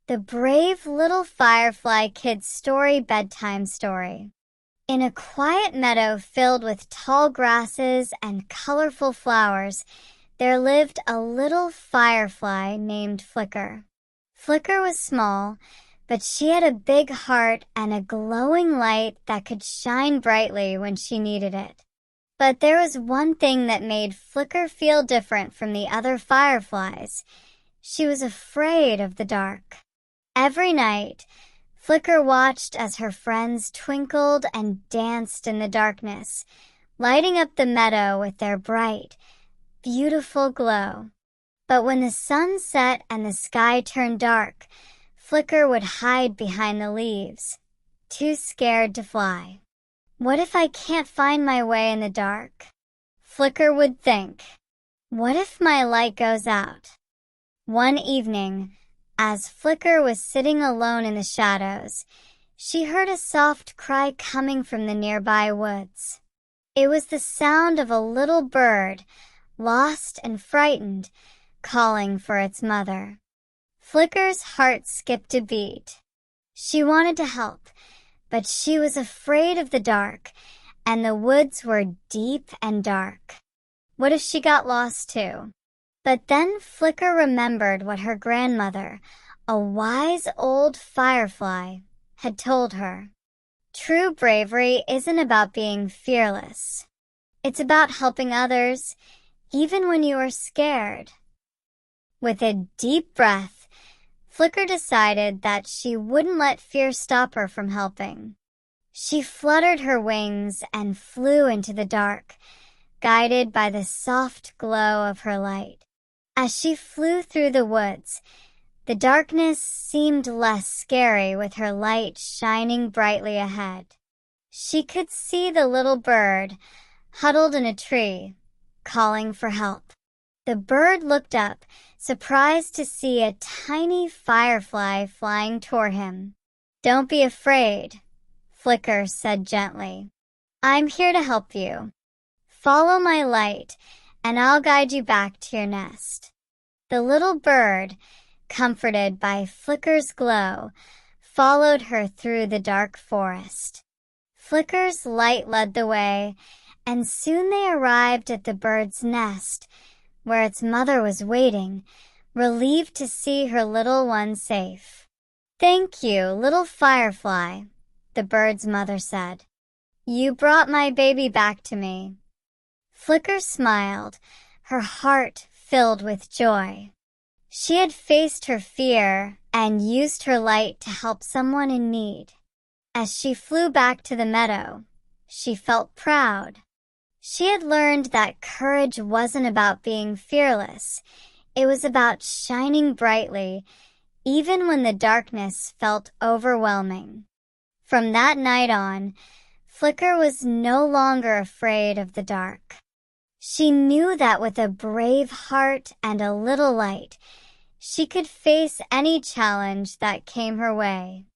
The Brave Little Firefly Kids Story Bedtime Story. In a quiet meadow filled with tall grasses and colorful flowers, there lived a little firefly named Flicker. Flicker was small, but she had a big heart and a glowing light that could shine brightly when she needed it. But there was one thing that made Flicker feel different from the other fireflies. She was afraid of the dark. Every night, Flicker watched as her friends twinkled and danced in the darkness, lighting up the meadow with their bright, beautiful glow. But when the sun set and the sky turned dark, Flicker would hide behind the leaves, too scared to fly. What if I can't find my way in the dark? Flicker would think. What if my light goes out? One evening, as Flicker was sitting alone in the shadows, she heard a soft cry coming from the nearby woods. It was the sound of a little bird, lost and frightened, calling for its mother. Flicker's heart skipped a beat. She wanted to help, but she was afraid of the dark, and the woods were deep and dark. What if she got lost too? But then Flicker remembered what her grandmother, a wise old firefly, had told her. True bravery isn't about being fearless. It's about helping others, even when you are scared. With a deep breath, Flicker decided that she wouldn't let fear stop her from helping. She fluttered her wings and flew into the dark, guided by the soft glow of her light. As she flew through the woods, the darkness seemed less scary with her light shining brightly ahead. She could see the little bird, huddled in a tree, calling for help. The bird looked up, surprised to see a tiny firefly flying toward him. "Don't be afraid," Flicker said gently. "I'm here to help you. Follow my light, and I'll guide you back to your nest." The little bird, comforted by Flicker's glow, followed her through the dark forest. Flicker's light led the way, and soon they arrived at the bird's nest, where its mother was waiting, relieved to see her little one safe. "Thank you, little firefly," the bird's mother said. "You brought my baby back to me." Flicker smiled, her heart filled with joy. She had faced her fear and used her light to help someone in need. As she flew back to the meadow, she felt proud. She had learned that courage wasn't about being fearless. It was about shining brightly, even when the darkness felt overwhelming. From that night on, Flicker was no longer afraid of the dark. She knew that with a brave heart and a little light, she could face any challenge that came her way.